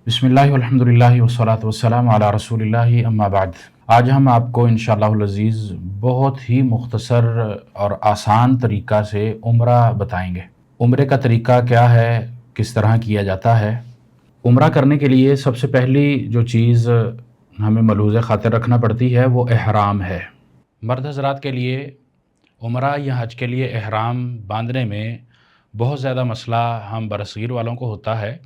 بسم اللہ والحمد للہ والصلاۃ والسلام علی رسول اللہ اما بعد۔ آج ہم آپ کو انشاءاللہ العزیز بہت ہی مختصر اور آسان طریقہ سے عمرہ بتائیں گے۔ عمرے کا طریقہ کیا ہے، کس طرح کیا جاتا ہے۔ عمرہ کرنے کے لیے سب سے پہلی جو چیز ہمیں ملحوظ خاطر رکھنا پڑتی ہے وہ احرام ہے۔ مرد حضرات کے لیے عمرہ یا حج کے لیے احرام باندھنے میں بہت زیادہ مسئلہ ہم برصغیر والوں کو ہوتا ہے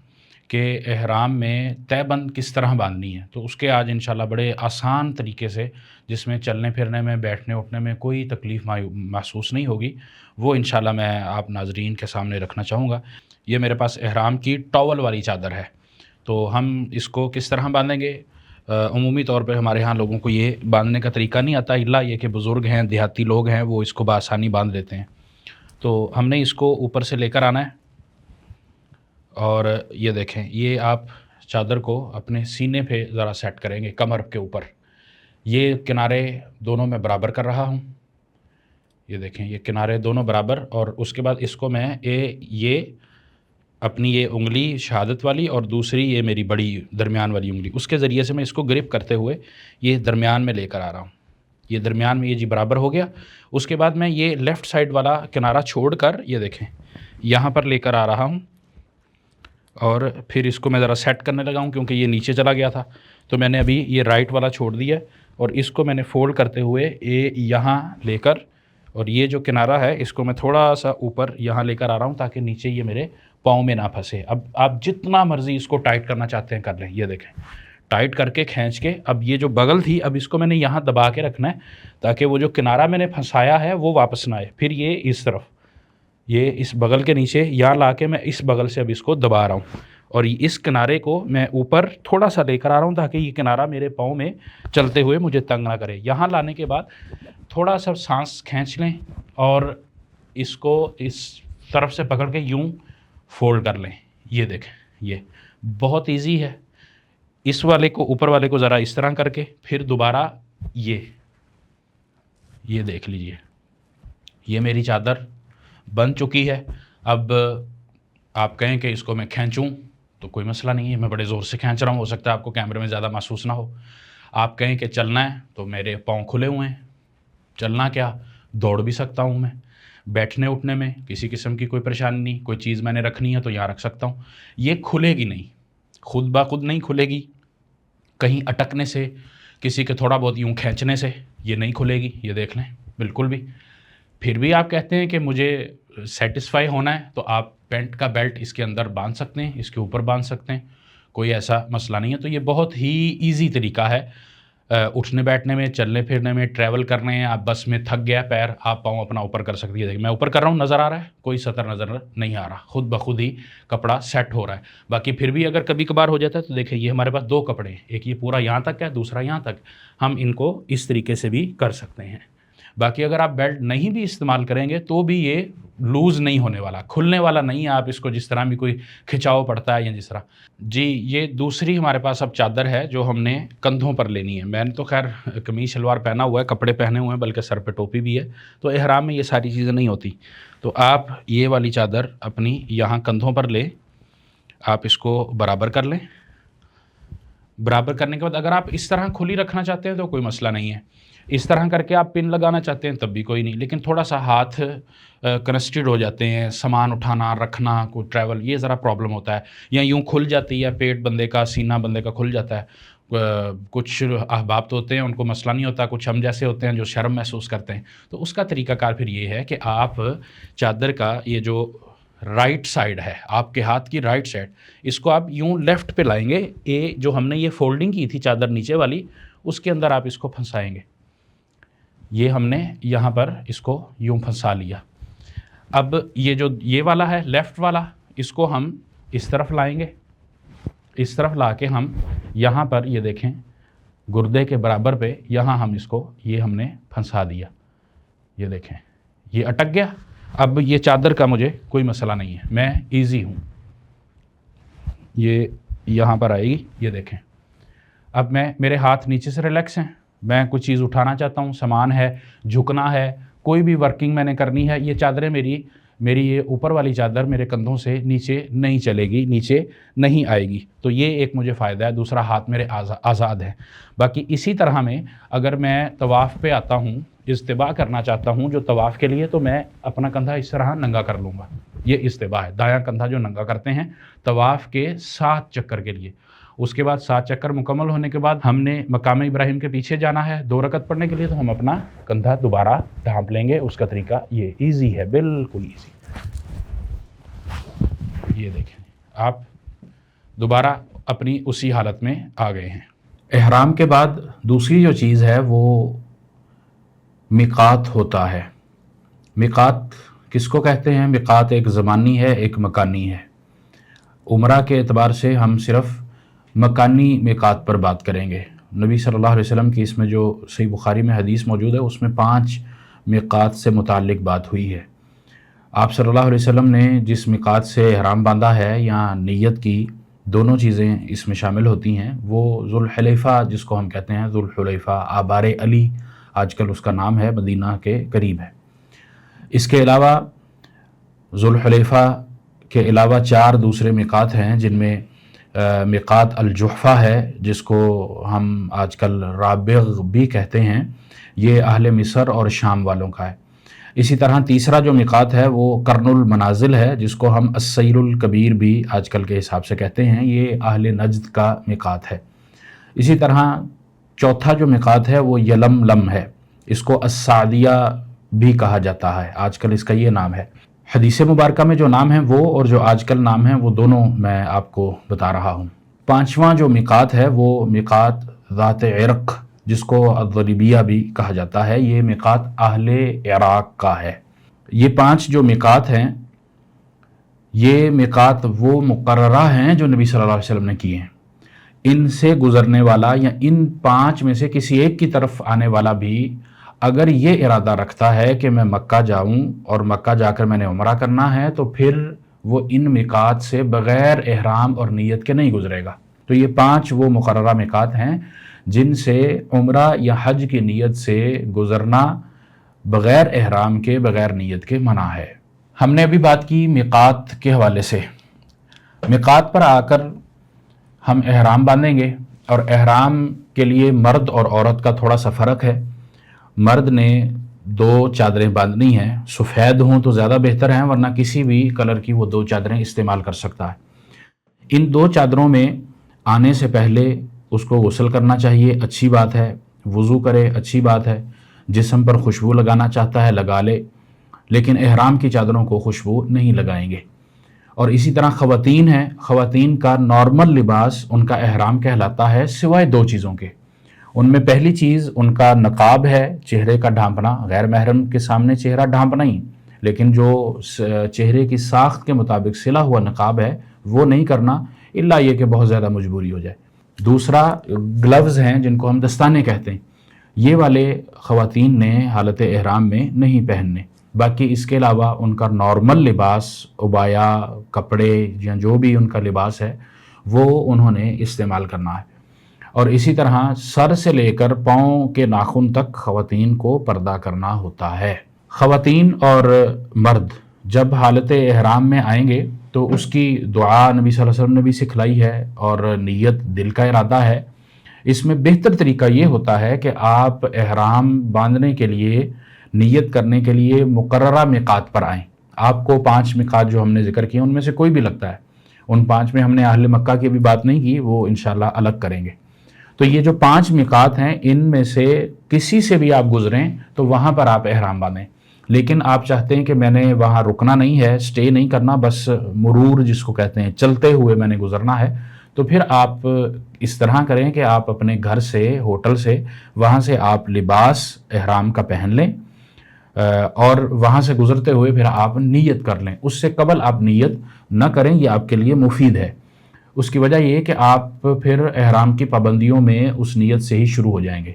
کہ احرام میں تہہ بند کس طرح باندھنی ہے، تو اس کے آج انشاءاللہ بڑے آسان طریقے سے، جس میں چلنے پھرنے میں، بیٹھنے اٹھنے میں کوئی تکلیف محسوس نہیں ہوگی، وہ انشاءاللہ میں آپ ناظرین کے سامنے رکھنا چاہوں گا۔ یہ میرے پاس احرام کی ٹاول والی چادر ہے، تو ہم اس کو کس طرح باندھیں گے۔ عمومی طور پہ ہمارے ہاں لوگوں کو یہ باندھنے کا طریقہ نہیں آتا، الا یہ کہ بزرگ ہیں، دیہاتی لوگ ہیں، وہ اس کو بآسانی باندھ لیتے ہیں۔ تو ہم نے اس کو اوپر سے لے کر آنا ہے، اور یہ دیکھیں، یہ آپ چادر کو اپنے سینے پہ ذرا سیٹ کریں گے، کمر کے اوپر۔ یہ کنارے دونوں میں برابر کر رہا ہوں، یہ دیکھیں، یہ کنارے دونوں برابر، اور اس کے بعد اس کو میں یہ اپنی یہ انگلی شہادت والی اور دوسری یہ میری بڑی درمیان والی انگلی، اس کے ذریعے سے میں اس کو گرپ کرتے ہوئے یہ درمیان میں لے کر آ رہا ہوں۔ یہ درمیان میں یہ جی برابر ہو گیا۔ اس کے بعد میں یہ لیفٹ سائڈ والا کنارہ چھوڑ کر یہ دیکھیں یہاں پر لے کر آ رہا ہوں، اور پھر اس کو میں ذرا سیٹ کرنے لگا ہوں کیونکہ یہ نیچے چلا گیا تھا، تو میں نے ابھی یہ رائٹ والا چھوڑ دیا اور اس کو میں نے فولڈ کرتے ہوئے یہاں لے کر، اور یہ جو کنارہ ہے اس کو میں تھوڑا سا اوپر یہاں لے کر آ رہا ہوں تاکہ نیچے یہ میرے پاؤں میں نہ پھنسے۔ اب آپ جتنا مرضی اس کو ٹائٹ کرنا چاہتے ہیں کر لیں، یہ دیکھیں ٹائٹ کر کے کھینچ کے، اب یہ جو بغل تھی اب اس کو میں نے یہاں دبا کے رکھنا ہے تاکہ وہ جو کنارہ میں نے پھنسایا ہے وہ واپس نہ آئے۔ پھر یہ اس طرف، یہ اس بغل کے نیچے یہاں لا کے میں اس بغل سے اب اس کو دبا رہا ہوں، اور اس کنارے کو میں اوپر تھوڑا سا لے کر آ رہا ہوں تاکہ یہ کنارہ میرے پاؤں میں چلتے ہوئے مجھے تنگ نہ کرے۔ یہاں لانے کے بعد تھوڑا سا سانس کھینچ لیں اور اس کو اس طرف سے پکڑ کے یوں فولڈ کر لیں۔ یہ دیکھیں، یہ بہت ایزی ہے۔ اس والے کو، اوپر والے کو ذرا اس طرح کر کے پھر دوبارہ یہ دیکھ لیجئے، یہ میری چادر بن چکی ہے۔ اب آپ کہیں کہ اس کو میں کھینچوں تو کوئی مسئلہ نہیں ہے، میں بڑے زور سے کھینچ رہا ہوں، ہو سکتا ہے آپ کو کیمرے میں زیادہ محسوس نہ ہو۔ آپ کہیں کہ چلنا ہے تو میرے پاؤں کھلے ہوئے ہیں، چلنا کیا، دوڑ بھی سکتا ہوں میں۔ بیٹھنے اٹھنے میں کسی قسم کی کوئی پریشانی نہیں، کوئی چیز میں نے رکھنی ہے تو یہاں رکھ سکتا ہوں۔ یہ کھلے گی نہیں، خود بخود نہیں کھلے گی، کہیں اٹکنے سے، کسی کے تھوڑا بہت یوں کھینچنے سے یہ نہیں کھلے گی، یہ دیکھ لیں بالکل بھی۔ پھر بھی آپ کہتے ہیں کہ مجھے سیٹسفائی ہونا ہے تو آپ پینٹ کا بیلٹ اس کے اندر باندھ سکتے ہیں، اس کے اوپر باندھ سکتے ہیں، کوئی ایسا مسئلہ نہیں ہے۔ تو یہ بہت ہی ایزی طریقہ ہے اٹھنے بیٹھنے میں، چلنے پھرنے میں، ٹریول کرنے ہیں، آپ بس میں تھک گیا پیر، آپ پاؤں اپنا اوپر کر سکتی ہے۔ دیکھیں میں اوپر کر رہا ہوں، نظر آ رہا ہے، کوئی سطر نظر نہیں آ رہا، خود بخود ہی کپڑا سیٹ ہو رہا ہے۔ باقی پھر بھی اگر کبھی کبھار ہو جاتا ہے تو دیکھیں یہ ہمارے پاس دو کپڑے ہیں، ایک یہ پورا یہاں تک ہے، دوسرا یہاں تک، ہم ان کو اس طریقے سے بھی کر سکتے ہیں۔ باقی اگر آپ بیلٹ نہیں بھی استعمال کریں گے تو بھی یہ لوز نہیں ہونے والا، کھلنے والا نہیں ہے، آپ اس کو جس طرح بھی کوئی کھچاؤ پڑتا ہے یا جس طرح۔ جی یہ دوسری ہمارے پاس اب چادر ہے جو ہم نے کندھوں پر لینی ہے۔ میں نے تو خیر قمیض شلوار پہنا ہوا ہے، کپڑے پہنے ہوئے ہیں، بلکہ سر پہ ٹوپی بھی ہے، تو احرام میں یہ ساری چیزیں نہیں ہوتی۔ تو آپ یہ والی چادر اپنی یہاں کندھوں پر لیں، آپ اس کو برابر کر لیں۔ برابر کرنے کے بعد اگر آپ اس طرح کھلی رکھنا چاہتے ہیں تو کوئی مسئلہ نہیں ہے، اس طرح کر کے آپ پن لگانا چاہتے ہیں تب بھی کوئی نہیں، لیکن تھوڑا سا ہاتھ کنسٹڈ ہو جاتے ہیں، سامان اٹھانا رکھنا، کوئی ٹریول، یہ ذرا پرابلم ہوتا ہے، یا یوں کھل جاتی ہے پیٹ بندے کا، سینہ بندے کا کھل جاتا ہے۔ کچھ احباب تو ہوتے ہیں ان کو مسئلہ نہیں ہوتا، کچھ ہم جیسے ہوتے ہیں جو شرم محسوس کرتے ہیں، تو اس کا طریقہ کار پھر یہ ہے کہ آپ چادر کا یہ جو رائٹ سائڈ ہے، آپ کے ہاتھ کی رائٹ سائڈ، اس کو آپ یوں لیفٹ پہ لائیں گے، یہ جو ہم نے یہ فولڈنگ کی تھی چادر نیچے والی، اس کے اندر آپ اس کو پھنسائیں گے۔ یہ ہم نے یہاں پر اس کو یوں پھنسا لیا۔ اب یہ جو یہ والا ہے لیفٹ والا، اس کو ہم اس طرف لائیں گے، اس طرف لا کے ہم یہاں پر یہ دیکھیں گردے کے برابر پہ، یہاں ہم اس کو یہ ہم نے پھنسا دیا، یہ دیکھیں یہ اٹک گیا۔ اب یہ چادر کا مجھے کوئی مسئلہ نہیں ہے، میں ایزی ہوں، یہ یہاں پر آئے گی، یہ دیکھیں۔ اب میرے ہاتھ نیچے سے ریلیکس ہیں، میں کوئی چیز اٹھانا چاہتا ہوں، سامان ہے، جھکنا ہے، کوئی بھی ورکنگ میں نے کرنی ہے، یہ چادریں میری میری یہ اوپر والی چادر میرے کندھوں سے نیچے نہیں چلے گی، نیچے نہیں آئے گی، تو یہ ایک مجھے فائدہ ہے۔ دوسرا، ہاتھ میرے آزاد ہے۔ باقی اسی طرح میں اگر میں طواف پہ آتا ہوں، اجتباء کرنا چاہتا ہوں جو طواف کے لیے، تو میں اپنا کندھا اس طرح ننگا کر لوں گا، یہ اجتباء ہے، دایاں کندھا جو ننگا کرتے ہیں طواف کے 7 چکر کے لیے۔ اس کے بعد 7 چکر مکمل ہونے کے بعد ہم نے مقام ابراہیم کے پیچھے جانا ہے 2 رکعت پڑھنے کے لیے، تو ہم اپنا کندھا دوبارہ ڈھانپ لیں گے۔ اس کا طریقہ یہ ایزی ہے، بالکل ایزی۔ یہ دیکھیں، آپ دوبارہ اپنی اسی حالت میں آ گئے ہیں۔ احرام کے بعد دوسری جو چیز ہے وہ میقات ہوتا ہے۔ میقات کس کو کہتے ہیں؟ میقات ایک زمانی ہے، ایک مکانی ہے۔ عمرہ کے اعتبار سے ہم صرف مکانی میقات پر بات کریں گے۔ نبی صلی اللہ علیہ وسلم کی اس میں جو صحیح بخاری میں حدیث موجود ہے، اس میں 5 میقات سے متعلق بات ہوئی ہے۔ آپ صلی اللہ علیہ وسلم نے جس میقات سے احرام باندھا ہے یا نیت کی، دونوں چیزیں اس میں شامل ہوتی ہیں۔ وہ ذوالحلیفہ جس کو ہم کہتے ہیں، ذوالحلیفہ آبار علی آج کل اس کا نام ہے، مدینہ کے قریب ہے۔ اس کے علاوہ ذوالحلیفہ کے علاوہ 4 دوسرے میقات ہیں، جن میں میقات الجحفہ ہے، جس کو ہم آج کل رابغ بھی کہتے ہیں، یہ اہل مصر اور شام والوں کا ہے۔ اسی طرح تیسرا جو میقات ہے وہ قرن المنازل ہے، جس کو ہم السیر الکبیر بھی آج کل کے حساب سے کہتے ہیں، یہ اہل نجد کا میقات ہے۔ اسی طرح چوتھا جو میقات ہے وہ یلملم ہے، اس کو السعدیہ بھی کہا جاتا ہے، آج کل اس کا یہ نام ہے۔ حدیث مبارکہ میں جو نام ہیں وہ اور جو آج کل نام ہیں وہ دونوں میں آپ کو بتا رہا ہوں۔ 5واں جو میقات ہے وہ میقات ذات عرق، جس کو الضریبیہ بھی کہا جاتا ہے، یہ میقات اہل عراق کا ہے۔ یہ 5 جو میقات ہیں، یہ میقات وہ مقررہ ہیں جو نبی صلی اللہ علیہ وسلم نے کیے ہیں۔ ان سے گزرنے والا یا ان 5 میں سے کسی ایک کی طرف آنے والا بھی اگر یہ ارادہ رکھتا ہے کہ میں مکہ جاؤں اور مکہ جا کر میں نے عمرہ کرنا ہے، تو پھر وہ ان میقات سے بغیر احرام اور نیت کے نہیں گزرے گا۔ تو یہ 5 وہ مقررہ میقات ہیں جن سے عمرہ یا حج کی نیت سے گزرنا بغیر احرام کے، بغیر نیت کے منع ہے۔ ہم نے ابھی بات کی میقات کے حوالے سے۔ میقات پر آ کر ہم احرام باندھیں گے، اور احرام کے لیے مرد اور عورت کا تھوڑا سا فرق ہے۔ مرد نے 2 چادریں باندھنی ہیں، سفید ہوں تو زیادہ بہتر ہیں، ورنہ کسی بھی کلر کی وہ 2 چادریں استعمال کر سکتا ہے۔ ان 2 چادروں میں آنے سے پہلے اس کو غسل کرنا چاہیے، اچھی بات ہے، وضو کرے، اچھی بات ہے، جسم پر خوشبو لگانا چاہتا ہے لگا لے، لیکن احرام کی چادروں کو خوشبو نہیں لگائیں گے۔ اور اسی طرح خواتین ہیں، خواتین کا نارمل لباس ان کا احرام کہلاتا ہے، سوائے 2 چیزوں کے۔ ان میں پہلی چیز ان کا نقاب ہے، چہرے کا ڈھانپنا، غیر محرم کے سامنے چہرہ ڈھانپنا ہی، لیکن جو چہرے کی ساخت کے مطابق سلا ہوا نقاب ہے وہ نہیں کرنا، الا یہ کہ بہت زیادہ مجبوری ہو جائے۔ دوسرا گلوز ہیں، جن کو ہم دستانے کہتے ہیں، یہ والے خواتین نے حالت احرام میں نہیں پہننے۔ باقی اس کے علاوہ ان کا نارمل لباس، عبایا، کپڑے یا جو بھی ان کا لباس ہے وہ انہوں نے استعمال کرنا ہے۔ اور اسی طرح سر سے لے کر پاؤں کے ناخن تک خواتین کو پردہ کرنا ہوتا ہے۔ خواتین اور مرد جب حالت احرام میں آئیں گے تو اس کی دعا نبی صلی اللہ علیہ وسلم نے بھی سکھلائی ہے، اور نیت دل کا ارادہ ہے۔ اس میں بہتر طریقہ یہ ہوتا ہے کہ آپ احرام باندھنے کے لیے، نیت کرنے کے لیے مقررہ میقات پر آئیں۔ آپ کو 5 میقات جو ہم نے ذکر کیے ان میں سے کوئی بھی لگتا ہے، ان 5 میں ہم نے اہل مکہ کی بھی بات نہیں کی، وہ انشاءاللہ الگ کریں گے۔ تو یہ جو 5 میقات ہیں، ان میں سے کسی سے بھی آپ گزریں تو وہاں پر آپ احرام باندھیں۔ لیکن آپ چاہتے ہیں کہ میں نے وہاں رکنا نہیں ہے، سٹے نہیں کرنا، بس مرور جس کو کہتے ہیں، چلتے ہوئے میں نے گزرنا ہے، تو پھر آپ اس طرح کریں کہ آپ اپنے گھر سے، ہوٹل سے، وہاں سے آپ لباس احرام کا پہن لیں، اور وہاں سے گزرتے ہوئے پھر آپ نیت کر لیں۔ اس سے قبل آپ نیت نہ کریں، یہ آپ کے لیے مفید ہے۔ اس کی وجہ یہ کہ آپ پھر احرام کی پابندیوں میں اس نیت سے ہی شروع ہو جائیں گے۔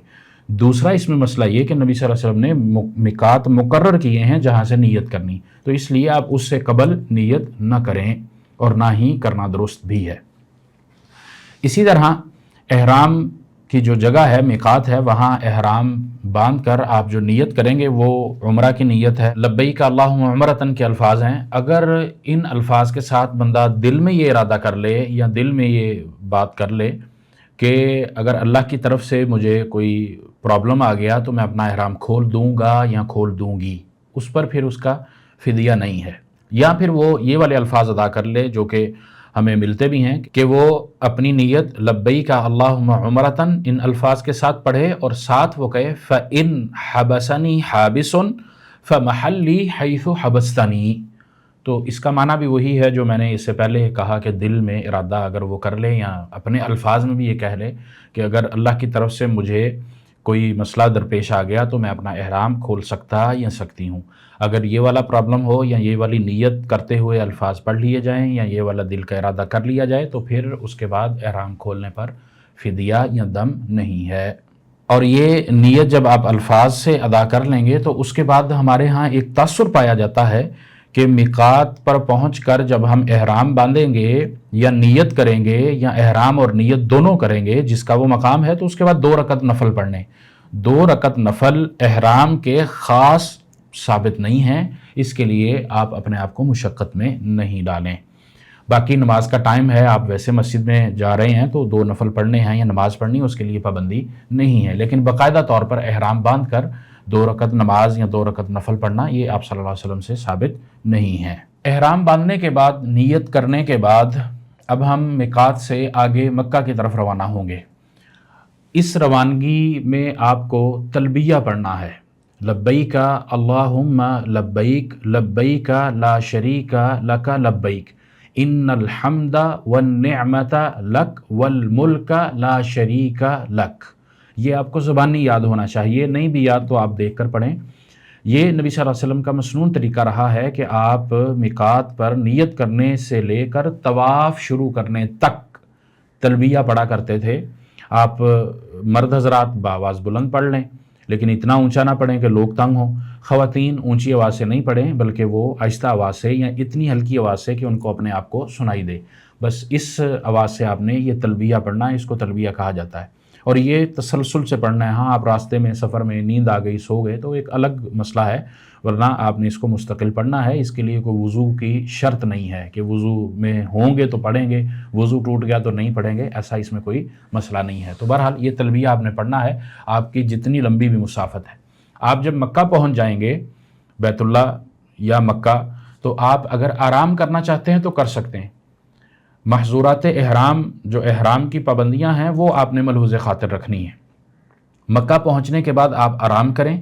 دوسرا اس میں مسئلہ یہ کہ نبی صلی اللہ علیہ وسلم نے میقات مقرر کیے ہیں جہاں سے نیت کرنی، تو اس لیے آپ اس سے قبل نیت نہ کریں، اور نہ ہی کرنا درست بھی ہے۔ اسی طرح احرام کی جو جگہ ہے میقات ہے وہاں احرام باندھ کر آپ جو نیت کریں گے وہ عمرہ کی نیت ہے۔ لبیک اللہم عمرتن کے الفاظ ہیں، اگر ان الفاظ کے ساتھ بندہ دل میں یہ ارادہ کر لے یا دل میں یہ بات کر لے کہ اگر اللہ کی طرف سے مجھے کوئی پرابلم آ گیا تو میں اپنا احرام کھول دوں گا یا کھول دوں گی، اس پر پھر اس کا فدیہ نہیں ہے۔ یا پھر وہ یہ والے الفاظ ادا کر لے جو کہ ہمیں ملتے بھی ہیں کہ وہ اپنی نیت لبیک اللہم عمرتن ان الفاظ کے ساتھ پڑھے اور ساتھ وہ کہے فَإِنْ حَبَسَنِي حَابِسٌ فَمَحَلِّي حَيْثُ حَبَسْتَنِي۔ تو اس کا معنی بھی وہی ہے جو میں نے اس سے پہلے کہا کہ دل میں ارادہ اگر وہ کر لے یا اپنے الفاظ میں بھی یہ کہہ لے کہ اگر اللہ کی طرف سے مجھے کوئی مسئلہ درپیش آ گیا تو میں اپنا احرام کھول سکتا یا سکتی ہوں۔ اگر یہ والا پرابلم ہو یا یہ والی نیت کرتے ہوئے الفاظ پڑھ لیے جائیں یا یہ والا دل کا ارادہ کر لیا جائے تو پھر اس کے بعد احرام کھولنے پر فدیہ یا دم نہیں ہے۔ اور یہ نیت جب آپ الفاظ سے ادا کر لیں گے تو اس کے بعد ہمارے ہاں ایک تاثر پایا جاتا ہے کہ میقات پر پہنچ کر جب ہم احرام باندھیں گے یا نیت کریں گے یا احرام اور نیت دونوں کریں گے جس کا وہ مقام ہے، تو اس کے بعد 2 رکعت نفل پڑھنے۔ 2 رکعت نفل احرام کے خاص ثابت نہیں ہیں، اس کے لیے آپ اپنے آپ کو مشقت میں نہیں ڈالیں۔ باقی نماز کا ٹائم ہے، آپ ویسے مسجد میں جا رہے ہیں تو 2 نفل پڑھنے ہیں یا نماز پڑھنی، اس کے لیے پابندی نہیں ہے، لیکن باقاعدہ طور پر احرام باندھ کر 2 رکعت نماز یا 2 رکعت نفل پڑھنا یہ آپ صلی اللہ علیہ وسلم سے ثابت نہیں ہے۔ احرام باندھنے کے بعد نیت کرنے کے بعد اب ہم میقات سے آگے مکہ کی طرف روانہ ہوں گے۔ اس روانگی میں آپ کو تلبیہ پڑھنا ہے، لبیک اللہم لبیک لبیک لا شریک لک لبیک ان الحمد والنعمت لک والملک لا شریک لک۔ یہ آپ کو زبانی یاد ہونا چاہیے، نہیں بھی یاد تو آپ دیکھ کر پڑھیں۔ یہ نبی صلی اللہ علیہ وسلم کا مسنون طریقہ رہا ہے کہ آپ میقات پر نیت کرنے سے لے کر طواف شروع کرنے تک تلبیہ پڑھا کرتے تھے۔ آپ مرد حضرات بآواز بلند پڑھ لیں لیکن اتنا اونچا نہ پڑھیں کہ لوگ تنگ ہوں۔ خواتین اونچی آواز سے نہیں پڑھیں بلکہ وہ آہستہ آواز سے یا اتنی ہلکی آواز سے کہ ان کو اپنے آپ کو سنائی دے، بس اس آواز سے آپ نے یہ تلبیہ پڑھنا ہے، اس کو تلبیہ کہا جاتا ہے۔ اور یہ تسلسل سے پڑھنا ہے۔ ہاں آپ راستے میں سفر میں نیند آ گئی سو گئے تو ایک الگ مسئلہ ہے، ورنہ آپ نے اس کو مستقل پڑھنا ہے۔ اس کے لیے کوئی وضو کی شرط نہیں ہے کہ وضو میں ہوں گے تو پڑھیں گے، وضو ٹوٹ گیا تو نہیں پڑھیں گے، ایسا اس میں کوئی مسئلہ نہیں ہے۔ تو بہرحال یہ تلبیہ آپ نے پڑھنا ہے، آپ کی جتنی لمبی بھی مسافت ہے۔ آپ جب مکہ پہنچ جائیں گے، بیت اللہ یا مکہ، تو آپ اگر آرام کرنا چاہتے ہیں تو کر سکتے ہیں۔ محظورات احرام جو احرام کی پابندیاں ہیں وہ آپ نے ملحوظ خاطر رکھنی ہیں۔ مکہ پہنچنے کے بعد آپ آرام کریں،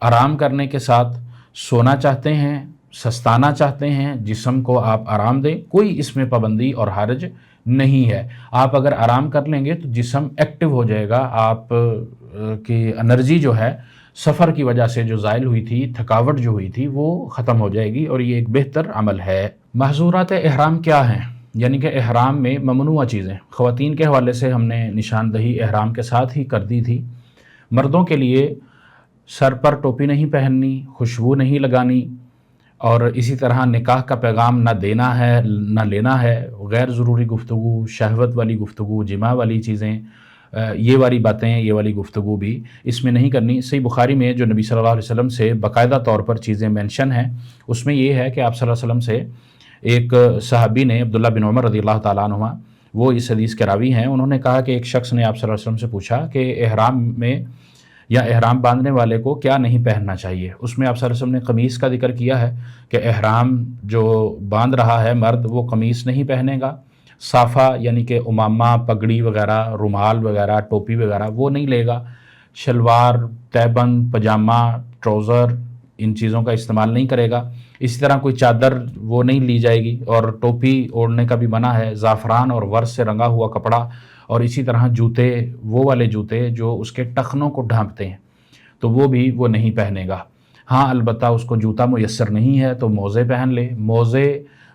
آرام کرنے کے ساتھ سونا چاہتے ہیں، سستانا چاہتے ہیں، جسم کو آپ آرام دیں، کوئی اس میں پابندی اور حرج نہیں ہے۔ آپ اگر آرام کر لیں گے تو جسم ایکٹیو ہو جائے گا، آپ کی انرجی جو ہے سفر کی وجہ سے جو زائل ہوئی تھی، تھکاوٹ جو ہوئی تھی وہ ختم ہو جائے گی، اور یہ ایک بہتر عمل ہے۔ محظورات احرام کیا ہیں؟ یعنی کہ احرام میں ممنوع چیزیں خواتین کے حوالے سے ہم نے نشاندہی احرام کے ساتھ ہی کر دی تھی۔ مردوں کے لیے سر پر ٹوپی نہیں پہننی، خوشبو نہیں لگانی، اور اسی طرح نکاح کا پیغام نہ دینا ہے نہ لینا ہے، غیر ضروری گفتگو، شہوت والی گفتگو، جماع والی چیزیں، یہ والی باتیں، یہ والی گفتگو بھی اس میں نہیں کرنی۔ صحیح بخاری میں جو نبی صلی اللہ علیہ وسلم سے باقاعدہ طور پر چیزیں مینشن ہیں اس میں یہ ہے کہ آپ صلی اللہ علیہ وسلم سے ایک صحابی نے، عبداللہ بن عمر رضی اللہ تعالیٰ عنہما، وہ اس حدیث کے راوی ہیں، انہوں نے کہا کہ ایک شخص نے آپ صلی اللہ علیہ وسلم سے پوچھا کہ احرام میں یا احرام باندھنے والے کو کیا نہیں پہننا چاہیے۔ اس میں آپ صلی اللہ علیہ وسلم نے قمیص کا ذکر کیا ہے کہ احرام جو باندھ رہا ہے مرد وہ قمیص نہیں پہنے گا، صافہ یعنی کہ امامہ، پگڑی وغیرہ، رومال وغیرہ، ٹوپی وغیرہ وہ نہیں لے گا، شلوار، تہبند، پجامہ، ٹراؤزر ان چیزوں کا استعمال نہیں کرے گا۔ اسی طرح کوئی چادر وہ نہیں لی جائے گی، اور ٹوپی اوڑھنے کا بھی منع ہے۔ زعفران اور ورس سے رنگا ہوا کپڑا، اور اسی طرح جوتے، وہ والے جوتے جو اس کے ٹخنوں کو ڈھانپتے ہیں تو وہ بھی وہ نہیں پہنے گا۔ ہاں البتہ اس کو جوتا میسر نہیں ہے تو موزے پہن لے، موزے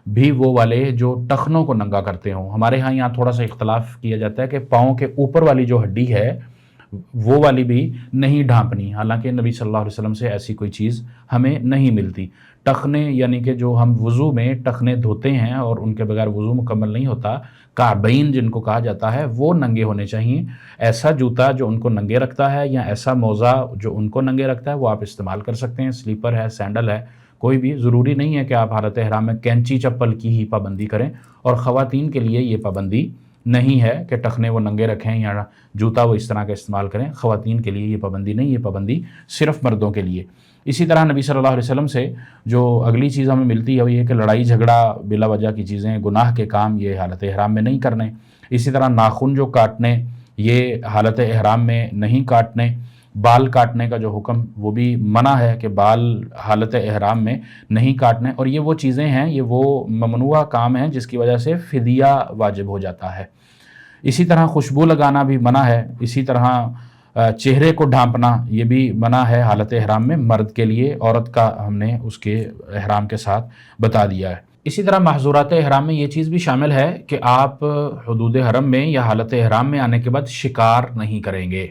بھی وہ والے جو ٹخنوں کو ننگا کرتے ہوں۔ ہمارے ہاں یہاں تھوڑا سا اختلاف کیا جاتا ہے کہ پاؤں کے اوپر والی جو ہڈی ہے وہ والی بھی نہیں ڈھانپنی، حالانکہ نبی صلی اللہ علیہ وسلم سے ایسی کوئی چیز ہمیں نہیں ملتی۔ ٹخنے یعنی کہ جو ہم وضو میں ٹخنے دھوتے ہیں اور ان کے بغیر وضو مکمل نہیں ہوتا، کعبین جن کو کہا جاتا ہے، وہ ننگے ہونے چاہیے۔ ایسا جوتا جو ان کو ننگے رکھتا ہے یا ایسا موزہ جو ان کو ننگے رکھتا ہے وہ آپ استعمال کر سکتے ہیں۔ سلیپر ہے، سینڈل ہے، کوئی بھی ضروری نہیں ہے کہ آپ حالت احرام میں کینچی چپل کی ہی پابندی کریں، اور خواتین کے لیے یہ پابندی نہیں ہے کہ ٹخنے وہ ننگے رکھیں یا جوتا وہ اس طرح کا استعمال کریں۔ خواتین کے لیے یہ پابندی نہیں، یہ پابندی صرف مردوں کے لیے۔ اسی طرح نبی صلی اللہ علیہ وسلم سے جو اگلی چیز ہمیں ملتی ہے وہ یہ کہ لڑائی جھگڑا، بلا وجہ کی چیزیں، گناہ کے کام یہ حالت احرام میں نہیں کرنے۔ اسی طرح ناخن جو کاٹنے یہ حالت احرام میں نہیں کاٹنے۔ بال کاٹنے کا جو حکم وہ بھی منع ہے کہ بال حالت احرام میں نہیں کاٹنے، اور یہ وہ چیزیں ہیں، یہ وہ ممنوع کام ہیں جس کی وجہ سے فدیہ واجب ہو جاتا ہے۔ اسی طرح خوشبو لگانا بھی منع ہے۔ اسی طرح چہرے کو ڈھانپنا یہ بھی منع ہے حالت احرام میں مرد کے لیے، عورت کا ہم نے اس کے احرام کے ساتھ بتا دیا ہے۔ اسی طرح محظورات احرام میں یہ چیز بھی شامل ہے کہ آپ حدود حرم میں یا حالت احرام میں آنے کے بعد شکار نہیں کریں گے۔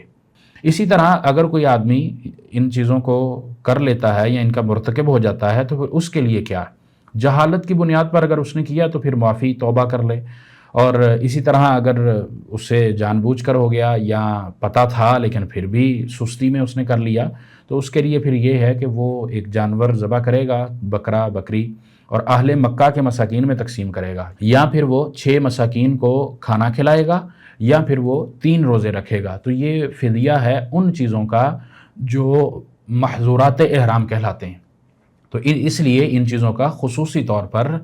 اسی طرح اگر کوئی آدمی ان چیزوں کو کر لیتا ہے یا ان کا مرتکب ہو جاتا ہے تو پھر اس کے لیے کیا؟ جہالت کی بنیاد پر اگر اس نے کیا تو پھر معافی توبہ کر لے، اور اسی طرح اگر اسے جان بوجھ کر ہو گیا یا پتہ تھا لیکن پھر بھی سستی میں اس نے کر لیا تو اس کے لیے پھر یہ ہے کہ وہ ایک جانور ذبح کرے گا، بکرا بکری، اور اہل مکہ کے مساکین میں تقسیم کرے گا، یا پھر وہ 6 مساکین کو کھانا کھلائے گا، یا پھر وہ 3 روزے رکھے گا۔ تو یہ فدیہ ہے ان چیزوں کا جو محظورات احرام کہلاتے ہیں۔ تو اس لیے ان چیزوں کا خصوصی طور پر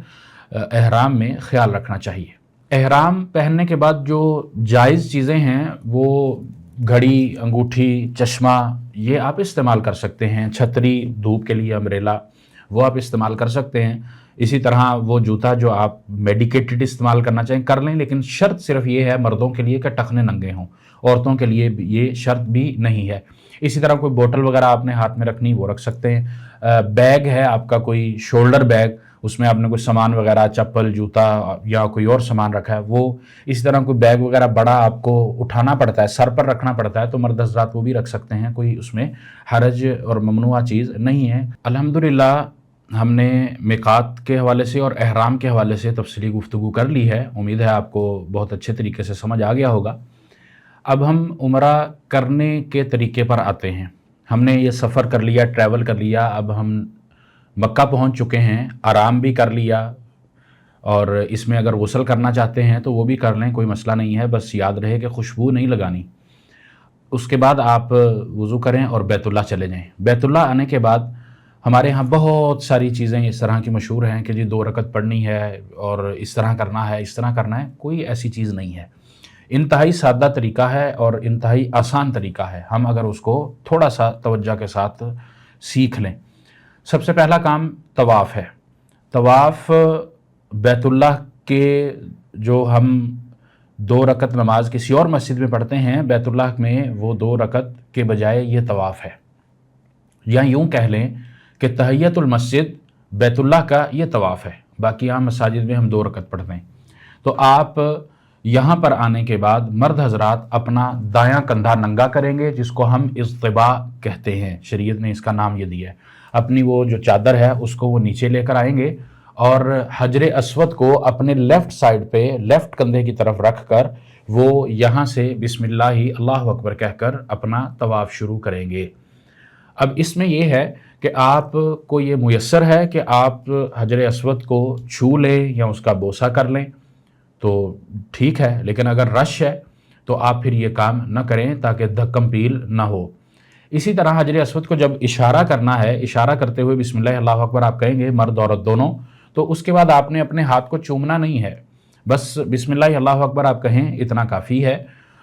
احرام میں خیال رکھنا چاہیے۔ احرام پہننے کے بعد جو جائز چیزیں ہیں وہ گھڑی، انگوٹھی، چشمہ یہ آپ استعمال کر سکتے ہیں۔ چھتری، دھوپ کے لیے امبریلا، وہ آپ استعمال کر سکتے ہیں۔ اسی طرح وہ جوتا جو آپ میڈیکیٹڈ استعمال کرنا چاہیں کر لیں، لیکن شرط صرف یہ ہے مردوں کے لیے کہ ٹخنے ننگے ہوں، عورتوں کے لیے یہ شرط بھی نہیں ہے۔ اسی طرح کوئی بوٹل وغیرہ آپ نے ہاتھ میں رکھنی وہ رکھ سکتے ہیں۔ بیگ ہے آپ کا کوئی شولڈر بیگ، اس میں آپ نے کوئی سامان وغیرہ، چپل، جوتا یا کوئی اور سامان رکھا ہے وہ، اسی طرح کوئی بیگ وغیرہ بڑا آپ کو اٹھانا پڑتا ہے، سر پر رکھنا پڑتا ہے، تو مرد حضرات وہ بھی رکھ سکتے ہیں، کوئی اس میں حرج اور ممنوع چیز نہیں ہے۔ الحمدللہ ہم نے میقات کے حوالے سے اور احرام کے حوالے سے تفصیلی گفتگو کر لی ہے، امید ہے آپ کو بہت اچھے طریقے سے سمجھ آ گیا ہوگا۔ اب ہم عمرہ کرنے کے طریقے پر آتے ہیں۔ ہم نے یہ سفر کر لیا، ٹریول کر لیا، اب ہم مکہ پہنچ چکے ہیں، آرام بھی کر لیا، اور اس میں اگر غسل کرنا چاہتے ہیں تو وہ بھی کر لیں، کوئی مسئلہ نہیں ہے، بس یاد رہے کہ خوشبو نہیں لگانی۔ اس کے بعد آپ وضو کریں اور بیت اللہ چلے جائیں۔ بیت اللہ آنے کے بعد ہمارے ہاں بہت ساری چیزیں اس طرح کی مشہور ہیں کہ جی 2 رکعت پڑھنی ہے اور اس طرح کرنا ہے، اس طرح کرنا ہے، کوئی ایسی چیز نہیں ہے۔ انتہائی سادہ طریقہ ہے اور انتہائی آسان طریقہ ہے، ہم اگر اس کو تھوڑا سا توجہ کے ساتھ سیکھ لیں۔ سب سے پہلا کام طواف ہے۔ طواف بیت اللہ کے جو ہم 2 رکعت نماز کسی اور مسجد میں پڑھتے ہیں، بیت اللہ میں وہ 2 رکعت کے بجائے یہ طواف ہے، یا یوں کہہ لیں کہ تحیۃ المسجد بیت اللہ کا یہ طواف ہے۔ باقی عام مساجد میں ہم 2 رکعت پڑھتے ہیں۔ تو آپ یہاں پر آنے کے بعد مرد حضرات اپنا دایاں کندھا ننگا کریں گے، جس کو ہم اضطباء کہتے ہیں، شریعت نے اس کا نام یہ دیا ہے۔ اپنی وہ جو چادر ہے اس کو وہ نیچے لے کر آئیں گے اور حجر اسود کو اپنے لیفٹ سائڈ پہ، لیفٹ کندھے کی طرف رکھ کر وہ یہاں سے بسم اللہ اللہ اکبر کہہ کر اپنا طواف شروع کریں گے۔ اب اس میں یہ ہے کہ آپ کو یہ میسر ہے کہ آپ حجر اسود کو چھو لیں یا اس کا بوسہ کر لیں تو ٹھیک ہے، لیکن اگر رش ہے تو آپ پھر یہ کام نہ کریں تاکہ دھکم پیل نہ ہو۔ اسی طرح حجر اسود کو جب اشارہ کرنا ہے، اشارہ کرتے ہوئے بسم اللہ اللہ اکبر آپ کہیں گے، مرد عورت دونوں، تو اس کے بعد آپ نے اپنے ہاتھ کو چومنا نہیں ہے، بس بسم اللہ اللہ اکبر آپ کہیں، اتنا کافی ہے۔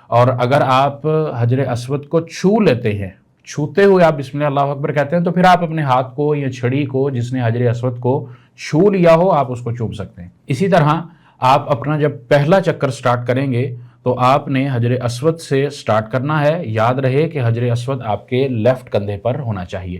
اور اگر آپ حجر اسود کو چھو لیتے ہیں، چھوتے ہوئے آپ بسم اللہ اللہ اکبر کہتے ہیں، تو پھر آپ اپنے ہاتھ کو یا چھڑی کو جس نے حجر اسود کو چھو لیا ہو آپ اس کو چوم سکتے ہیں۔ اسی طرح آپ اپنا جب پہلا چکر سٹارٹ کریں گے تو آپ نے حجر اسود سے سٹارٹ کرنا ہے۔ یاد رہے کہ حجر اسود آپ کے لیفٹ کندھے پر ہونا چاہیے۔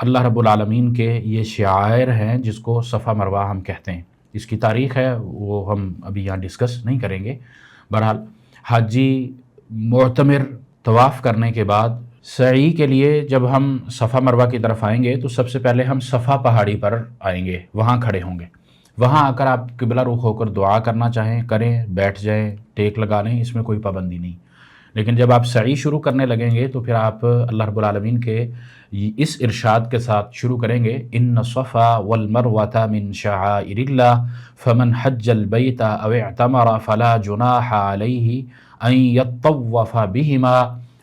اللہ رب العالمین کے یہ شعائر ہیں جس کو صفا مروہ ہم کہتے ہیں۔ اس کی تاریخ ہے وہ ہم ابھی یہاں ڈسکس نہیں کریں گے۔ بہرحال حاجی معتمر طواف کرنے کے بعد سعی کے لیے جب ہم صفا مروہ کی طرف آئیں گے تو سب سے پہلے ہم صفا پہاڑی پر آئیں گے، وہاں کھڑے ہوں گے۔ وہاں آ کر آپ قبلہ رخ ہو کر دعا کرنا چاہیں کریں، بیٹھ جائیں، ٹیک لگا لیں، اس میں کوئی پابندی نہیں۔ لیکن جب آپ سعی شروع کرنے لگیں گے تو پھر آپ اللہ رب العالمین کے اس ارشاد کے ساتھ شروع کریں گے، ان الصفا والمروۃ من شعائر اللہ فمن حج البیت او اعتمر فلا جناح علیہ ان یطوف بہما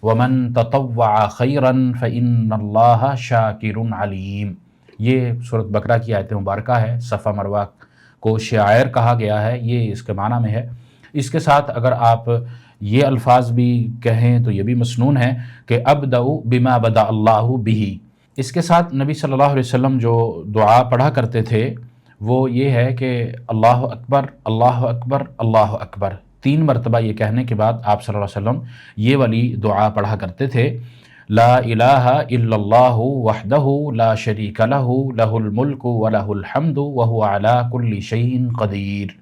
ومن تطوع خیرا فإن اللہ شاکر علیم۔ یہ سورۃ بقرہ کی آیت مبارکہ ہے۔ صفا مروہ کو شعائر کہا گیا ہے، یہ اس کے معنی میں ہے۔ اس کے ساتھ اگر آپ یہ الفاظ بھی کہیں تو یہ بھی مسنون ہے کہ ابدأ بما بدأ اللہ بہ۔ اس کے ساتھ نبی صلی اللہ علیہ وسلم جو دعا پڑھا کرتے تھے وہ یہ ہے کہ اللہ اکبر اللہ اکبر اللہ اکبر، 3 مرتبہ یہ کہنے کے بعد آپ صلی اللہ علیہ وسلم یہ والی دعا پڑھا کرتے تھے، لا الہ الا اللہ وحدہ لا شریک لہ لہ الملک ولہ الحمد وہو علی کل شیء قدیر،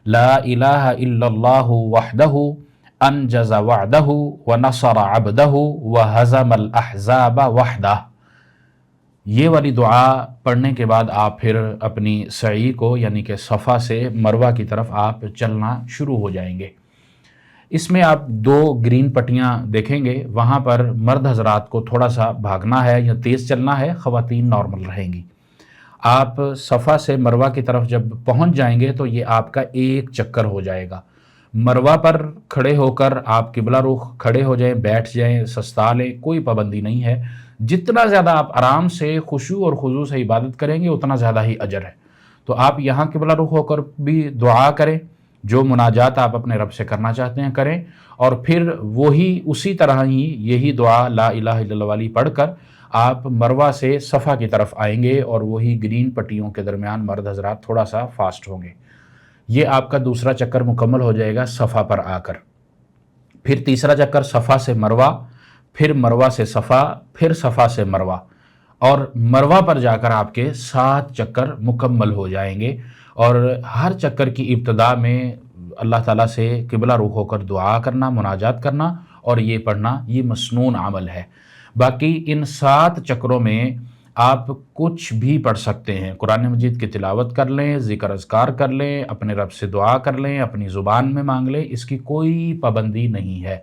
لا الہ الا اللہ وحدہ انجز وعدہ ونصر عبدہ وہزم الاحزاب وحدہ۔ یہ والی دعا پڑھنے کے بعد آپ پھر اپنی سعی کو یعنی کہ صفا سے مروہ کی طرف آپ چلنا شروع ہو جائیں گے۔ اس میں آپ 2 گرین پٹیاں دیکھیں گے، وہاں پر مرد حضرات کو تھوڑا سا بھاگنا ہے یا تیز چلنا ہے، خواتین نارمل رہیں گی۔ آپ صفا سے مروہ کی طرف جب پہنچ جائیں گے تو یہ آپ کا ایک چکر ہو جائے گا۔ مروہ پر کھڑے ہو کر آپ قبلہ رخ کھڑے ہو جائیں، بیٹھ جائیں، سستا لیں، کوئی پابندی نہیں ہے۔ جتنا زیادہ آپ آرام سے خشوع اور خضوع سے عبادت کریں گے اتنا زیادہ ہی اجر ہے۔ تو آپ یہاں قبلہ رخ ہو کر بھی دعا کریں، جو مناجات آپ اپنے رب سے کرنا چاہتے ہیں کریں، اور پھر وہی اسی طرح ہی یہی دعا لا الہ الا اللہ والی پڑھ کر آپ مروہ سے صفا کی طرف آئیں گے، اور وہی گرین پٹیوں کے درمیان مرد حضرات تھوڑا سا فاسٹ ہوں گے۔ یہ آپ کا دوسرا چکر مکمل ہو جائے گا صفا پر آ کر۔ پھر تیسرا چکر صفا سے مروہ، پھر مروہ سے صفا، پھر صفا سے مروہ، اور مروہ پر جا کر آپ کے 7 چکر مکمل ہو جائیں گے۔ اور ہر چکر کی ابتدا میں اللہ تعالیٰ سے قبلہ رخ ہو کر دعا کرنا، مناجات کرنا اور یہ پڑھنا، یہ مسنون عمل ہے۔ باقی ان 7 چکروں میں آپ کچھ بھی پڑھ سکتے ہیں، قرآن مجید کی تلاوت کر لیں، ذکر اذکار کر لیں، اپنے رب سے دعا کر لیں، اپنی زبان میں مانگ لیں، اس کی کوئی پابندی نہیں ہے۔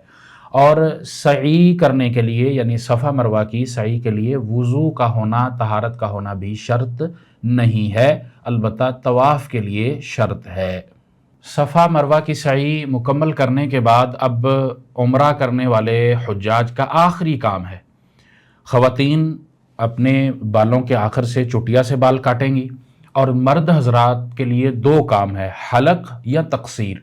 اور سعی کرنے کے لیے یعنی صفا مروہ کی سعی کے لیے وضو کا ہونا، طہارت کا ہونا بھی شرط نہیں ہے، البتہ طواف کے لیے شرط ہے۔ صفا مروہ کی سعی مکمل کرنے کے بعد اب عمرہ کرنے والے حجاج کا آخری کام ہے۔ خواتین اپنے بالوں کے آخر سے چٹیا سے بال کاٹیں گی، اور مرد حضرات کے لیے 2 کام ہے، حلق یا تقصیر۔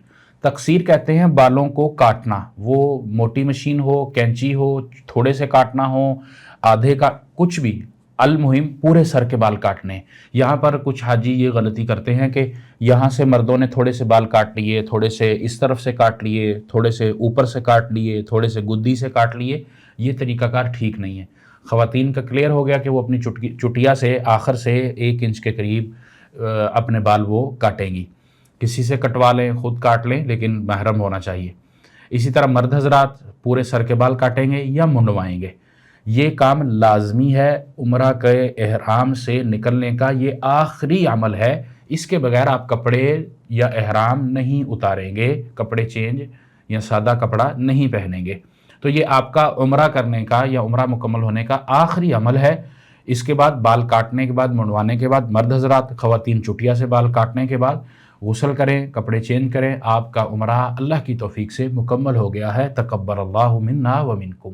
تقصیر کہتے ہیں بالوں کو کاٹنا، وہ موٹی مشین ہو، کینچی ہو، تھوڑے سے کاٹنا ہو، آدھے کا، کچھ بھی، المہم پورے سر کے بال کاٹنے۔ یہاں پر کچھ حاجی یہ غلطی کرتے ہیں کہ یہاں سے مردوں نے تھوڑے سے بال کاٹ لیے، تھوڑے سے اس طرف سے کاٹ لیے، تھوڑے سے اوپر سے کاٹ لیے، تھوڑے سے گدی سے کاٹ لیے، یہ طریقہ کار ٹھیک نہیں ہے۔ خواتین کا کلیئر ہو گیا کہ وہ اپنی چٹیا سے آخر سے 1 انچ کے قریب اپنے بال وہ کاٹیں گی۔ کسی سے کٹوا لیں، خود کاٹ لیں، لیکن محرم ہونا چاہیے۔ اسی طرح مرد حضرات پورے سر کے بال کاٹیں گے یا منڈوائیں گے۔ یہ کام لازمی ہے، عمرہ کے احرام سے نکلنے کا یہ آخری عمل ہے، اس کے بغیر آپ کپڑے یا احرام نہیں اتاریں گے، کپڑے چینج یا سادہ کپڑا نہیں پہنیں گے۔ تو یہ آپ کا عمرہ کرنے کا یا عمرہ مکمل ہونے کا آخری عمل ہے۔ اس کے بعد بال کاٹنے کے بعد، منڈوانے کے بعد مرد حضرات، خواتین چٹیا سے بال کاٹنے کے بعد غسل کریں، کپڑے چینج کریں، آپ کا عمرہ اللہ کی توفیق سے مکمل ہو گیا ہے۔ تقبل اللہ منا و منکم۔